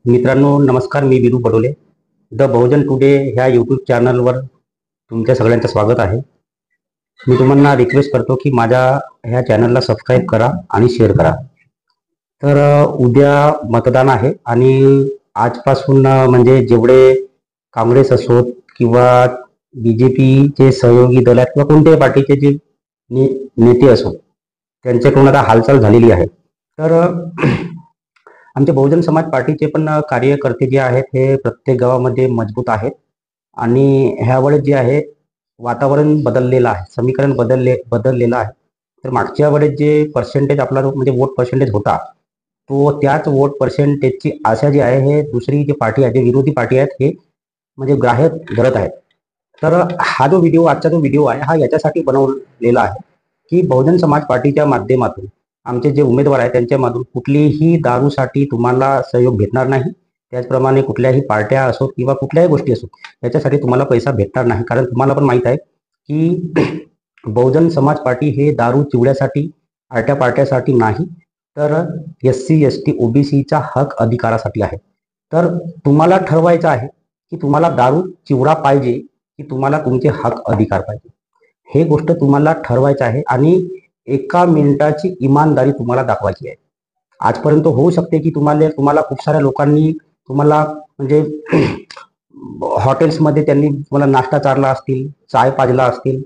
मित्रांनो नमस्कार, मी विरू पडोले. द बहुजन टुडे ह्या यूट्यूब चॅनलवर तुमच्या सगळ्यांचं स्वागत आहे. मी तुम्हाला रिक्वेस्ट करतो की माझ्या ह्या चॅनलला सबस्क्राईब करा आणि शेअर करा. तर उद्या मतदान आहे आणि आजपासून म्हणजे जेवढे काँग्रेस असोत किंवा BJPचे सहयोगी दल आहेत किंवा कोणत्याही पार्टीचे जे नेते असोत त्यांच्याकडून आता हालचाल झालेली आहे. तर आमच्या बहुजन समाज पार्टीचे पण कार्यकर्ते जे आहेत हे प्रत्येक गावामध्ये मजबूत आहेत आणि ह्यावेळेस जे आहे वातावरण बदललेलं आहे, समीकरण बदललेलं आहे. तर मागच्या वेळेस जे पर्सेंटेज आपला म्हणजे वोट पर्सेंटेज होता तो त्याच वोट पर्सेंटेजची आशा जी आहे हे दुसरी जी पार्टी आहे, जे विरोधी पार्टी आहेत हे म्हणजे ग्राह्य धरत आहेत. तर हा जो व्हिडिओ आजचा जो व्हिडिओ आहे हा याच्यासाठी बनवलेला आहे की बहुजन समाज पार्टीच्या माध्यमातून आमचे जे उमेदवार आहेत त्यांच्यामधून कुठलीही दारूसाठी तुम्हाला सहयोग भेटणार नाही. त्याचप्रमाणे कुठल्याही पार्ट्या असोत किंवा कुठल्याही गोष्टी असोत याच्यासाठी तुम्हाला पैसा भेटणार नाही. कारण तुम्हाला पण माहीत आहे की बहुजन समाज पार्टी हे दारू चिवड्यासाठी आरट्या पार्ट्यासाठी नाही, तर SC ST OBCचा हक अधिकारासाठी आहे. तर तुम्हाला ठरवायचं आहे की तुम्हाला दारू चिवडा पाहिजे की तुम्हाला तुमचे हक अधिकार पाहिजे. हे गोष्ट तुम्हाला ठरवायचं आहे आणि एका मिनिटाची इमानदारी तुम्हाला दाखवायची आहे. आजपर्यंत होऊ शकते की तुम्हाला खूप साऱ्या लोकांनी तुम्हाला म्हणजे हॉटेल्समध्ये त्यांनी तुम्हाला नाश्ता चारला असतील, चाय पाजला असतील,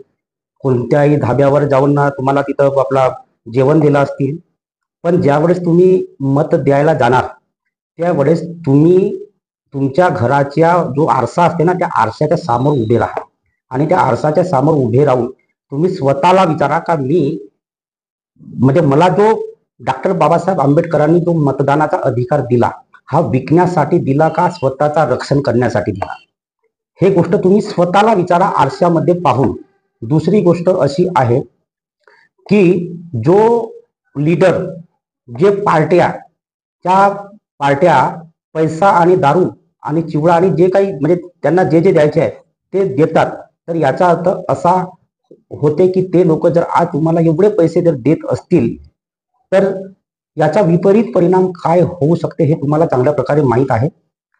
कोणत्याही धाब्यावर जाऊन तुम्हाला तिथं आपला जेवण दिलं असतील. पण ज्यावेळेस तुम्ही मत द्यायला जाणार त्यावेळेस तुम्ही तुमच्या घराच्या जो आरसा असते ना त्या आरशाच्या समोर उभे राहा आणि त्या आरसाच्या समोर उभे राहून तुम्ही स्वतःला विचारा का मी म्हणजे मला जो डॉक्टर बाबासाहेब आंबेडकरांनी जो मतदानाचा अधिकार दिला हा विकण्यासाठी दिला का स्वतःचा रक्षण करण्यासाठी दिला, हे गोष्ट तुम्ही स्वतःला विचारा आरशामध्ये पाहून. दुसरी गोष्ट अशी आहे की जो लीडर जे पार्ट्या त्या पार्ट्या पैसा आणि दारू आणि चिवडा आणि जे काही म्हणजे त्यांना जे जे द्यायचे आहे ते देतात, तर याचा अर्थ असा होते की ते लोक जर आज तुम्हाला एवढे पैसे जर देत असतील तर याचा विपरीत परिणाम काय होऊ शकते हे तुम्हाला चांगल्या प्रकारे माहीत आहे.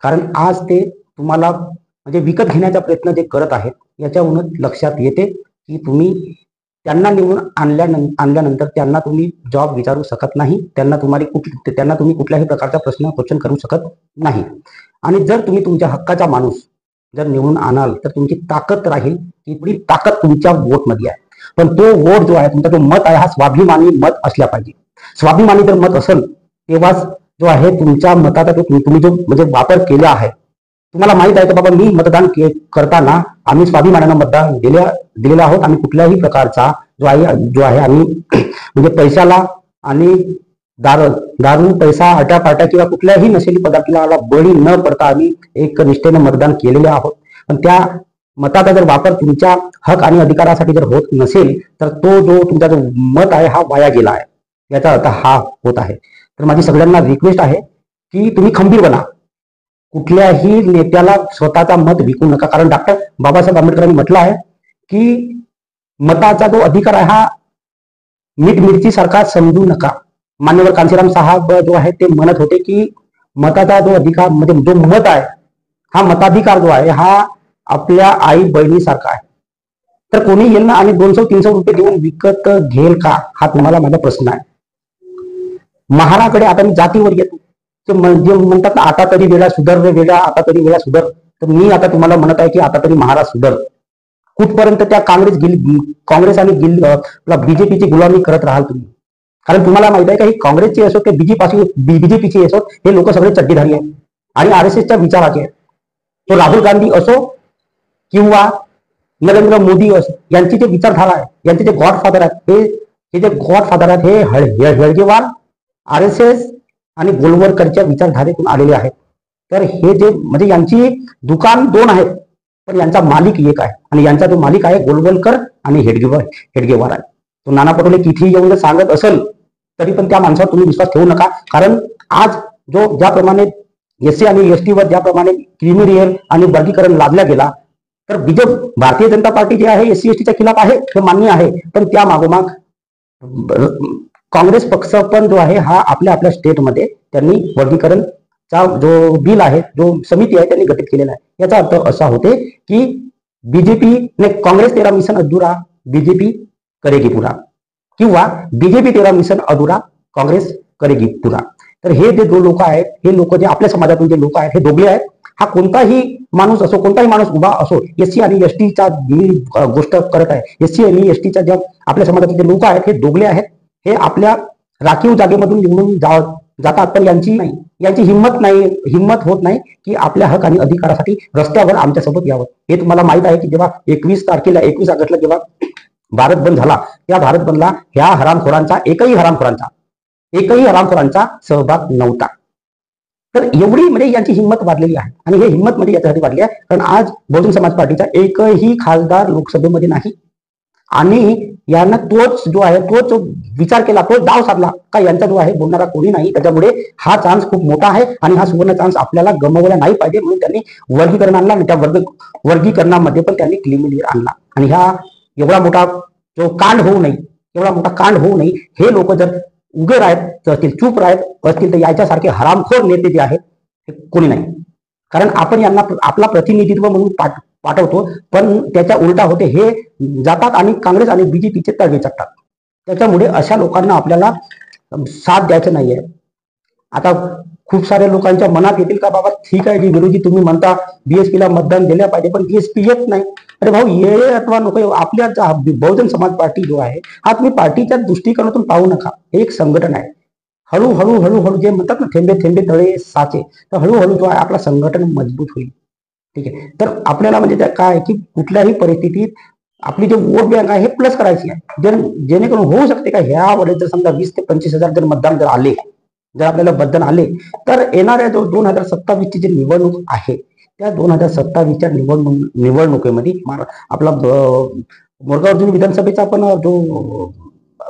कारण आज ते तुम्हाला म्हणजे विकत घेण्याचा प्रयत्न जे करत आहेत याच्यावरून लक्षात येते की तुम्ही त्यांना निवडून आणल्यानंतर त्यांना तुम्ही जॉब विचारू शकत नाही, त्यांना तुम्ही कुठल्याही प्रकारचा क्वेश्चन करू शकत नाही. आणि जर तुम्ही तुमच्या हक्काचा माणूस जर निवडून आणाल तर तुमची ताकद राहील, ती ताकद तुमच्या वोटमध्ये आहे. पण तो वोट जो आहे तुमचा जो मत आहे हा स्वाभिमानी मत असला पाहिजे. स्वाभिमानी जर मत असेल तेव्हाच जो आहे तुमच्या मताचा तुम्ही जो म्हणजे वापर केला आहे, तुम्हाला माहित आहे की बाबा मी मतदान करताना आम्ही स्वाभिमानानं मतदान दिलेलं आहोत आणि कुठल्याही प्रकारचा जो आहे आम्ही म्हणजे पैशाला आणि दारू पैसा आट्यापाट्या किंवा कुठल्याही नशेली पदार्थाला बळी न पडता आम्ही एक निष्ठेने मतदान केलेले आहोत. पण त्या मताचा जर वापर तुमच्या हक आणि अधिकारासाठी जर होत नसेल तर तो जो तुमचा जो मत आहे हा वाया गेला आहे, याचा अर्थ हा होत आहे. तर माझी सगळ्यांना रिक्वेस्ट आहे की तुम्ही खंबीर बना, कुठल्याही नेत्याला स्वतःचा मत विकू नका. कारण डॉक्टर बाबासाहेब आंबेडकरांनी म्हटलं आहे की मताचा जो अधिकार आहे हा मीठ मिरची सारखा समजू नका. मान्यवर कांशीराम साहेब जो आहे ते म्हणत होते की मताचा जो अधिकार म्हणजे जो मत आहे हा मताधिकार जो आहे हा आपल्या आई बहिणीसारखा आहे. तर कोणी येईल ना आणि 200-300 रुपये देऊन विकत घेईल का, हा तुम्हाला माझा प्रश्न आहे. महाराकडे आता मी जातीवर येतो ते म्हणतात ना आता तरी वेळा सुधर रे वेळा, आता तरी वेळा सुधर. तर मी आता तुम्हाला म्हणत आहे की आता तरी महाराज सुधर. कुठपर्यंत त्या काँग्रेस आणि BJPची गुलामी करत राहाल तुम्ही. कारण तुम्हाला माहित आहे का ही काँग्रेसची असो ते BJPची असो हे लोक सगळे चड्डीधारी आहेत आणि RSSच्या विचाराचे आहेत. तो राहुल गांधी असो किंवा नरेंद्र मोदी असो यांची जे विचारधारा आहे, यांचे जे गॉडफादर आहेत हे जे गॉडफादर आहेत हे हेडगेवार RSS आणि गोलवरकरच्या विचारधारेतून आलेले आहेत. तर हे जे म्हणजे यांची दुकान दोन आहेत पण यांचा मालिक एक आहे आणि यांचा जो मालिक आहे गोलवलकर आणि हेडगेवार आहे. तो नाना पटोले किती येऊन सांगत असेल तरी पण त्या माणसावर तुम्ही विश्वास ठेवू नका. कारण आज ज्याप्रमाणे SC आणि ST वर ज्याप्रमाणे क्रिमिनल आणि वर्गीकरण लादला गेला तर भारतीय जनता पार्टी जी आहे SC STच्या खिलाफ आहे हे मान्य आहे. पण त्या मागोमाग काँग्रेस पक्ष पण जो आहे हा आपल्या स्टेटमध्ये त्यांनी वर्गीकरण चा जो बिल आहे, जो समिती आहे, त्यांनी गठीत केलेला आहे. याचा अर्थ असा होते की बीजेपी ने कांग्रेस तेरा मिशन अधूरा, बीजेपी करेगी पूरा, किंवा बीजेपी तेरा मिशन अधूरा, काँग्रेस करेगी पूरा. तर हे जे जो लोक आहेत, हे लोक जे आपल्या समाजातून जे लोक आहेत, हे दोघे आहेत. हा कोणताही माणूस असो, कोणताही माणूस उभा असो, एससी आणि एसटीच्या गोष्ट करत आहे. एससी आणि एसटीच्या ज्या आपल्या समाजातील जे लोक आहेत, हे दोघले आहेत. हे आपल्या राखीव जागेमधून निवडून जातात, पण यांची हिंमत होत नाही की आपल्या हक आणि अधिकारासाठी रस्त्यावर आमच्यासोबत यावं. हे तुम्हाला माहित आहे की जेव्हा 21 ऑगस्टला जेव्हा भारत बंद झाला, त्या भारत बंदला ह्या एकही हरामखोरांचा सहभाग नव्हता. तर एवढी म्हणजे यांची हिंमत वाढलेली आहे. आणि हे हिंमत म्हणजे याच्यासाठी वाढली आहे कारण आज बहुजन समाज पार्टीचा एकही खासदार लोकसभेमध्ये नाही. आणि यांना तोच विचार केला, तोच डाव साधला का यांचा जो आहे बोलणारा कोणी नाही. त्याच्यामुळे हा चान्स खूप मोठा आहे आणि हा सुवर्ण चान्स आपल्याला गमवला नाही पाहिजे, म्हणून त्यांनी वर्गीकरण आणला आणि त्या वर्गीकरणामध्ये पण त्यांनी क्लिमिलियर आणला. आणि हा एवढा मोठा कांड होऊ नये, हे लोक जर उगे राहत असतील, चूप राहत असतील, तर याच्यासारखे हरामखोर नेते जे आहेत ते कोणी नाही. कारण आपण यांना आपला प्रतिनिधित्व म्हणून पाठवतो, पण त्याच्या उलटा होते. हे जातात आणि काँग्रेस आणि बीजेपीचे तळवे चटतात. त्याच्यामुळे अशा लोकांना आपल्याला साथ द्यायचं नाहीये. आता खूप साऱ्या लोकांच्या मनात येतील का बाबा ठीक आहे जी गुरुजी तुम्ही म्हणता बीएसपीला मतदान दिलं पाहिजे, पण बीएसपी येत नाही. अरे भाऊ, ये अथवा नको, आपल्या बहुजन समाज पार्टी जो आहे हा तुम्ही पार्टीच्या दृष्टिकोनातून पाहू नका. हे एक संघटन आहे. हळूहळू जे म्हणतात ना, थेंबे थेंबे तळे साचे, तर हळूहळू जो आहे आपला संघटन मजबूत होईल. ठीक आहे. तर आपल्याला म्हणजे त्या काय की कुठल्याही परिस्थितीत आपली जे वोट बँक आहे हे प्लस करायची आहे. जेणेकरून होऊ शकते का ह्या वेळेस जर समजा 20 ते 25,000 जर मतदान जर आपल्याला मतदान आले, तर येणाऱ्या जो 2027 ची जी निवडणूक आहे, त्या 2027च्या निवडणुकीमध्ये आपला मोरगाव अर्जुन विधानसभेचा पण जो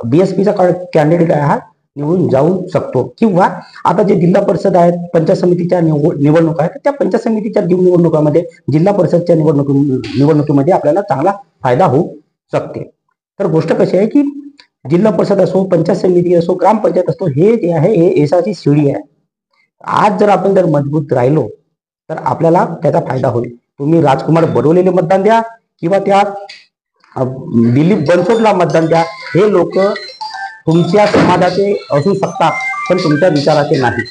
बीएसपीचा कॅन्डिडेट आहे हा निवडून जाऊ शकतो. किंवा आता जे जिल्हा परिषद आहेत, पंचायत समितीच्या निवडणूक आहेत, त्या पंचायत समितीच्या निवडणुकामध्ये, जिल्हा परिषदच्या निवडणुकीमध्ये आपल्याला चांगला फायदा होऊ शकते. तर गोष्ट कशी आहे की जिल्हा परिषद असो, पंचायत समिती असो, ग्रामपंचायत असो, हे जे आहे हे यशाची शिडी आहे. आज जर आपण मजबूत राहिलो तर आपल्याला त्याचा फायदा होईल. तुम्ही राजकुमार बडोलेले मतदान द्या किंवा त्या दिलीप बनसोडला मतदान द्या, हे लोक तुमच्या समाजाचे असू शकतात पण तुमच्या विचाराचे नाही.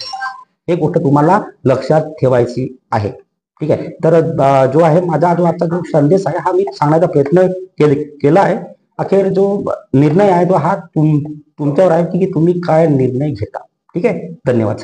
हे गोष्ट तुम्हाला लक्षात ठेवायची आहे. ठीक आहे. तर जो आहे माझा आजचा जो संदेश आहे हा मी सांगण्याचा प्रयत्न केला आहे. अखेर जो निर्णय आहे तो हा तुमच्यावर आहे की तुम्ही काय निर्णय घेता. ठीक आहे. धन्यवाद.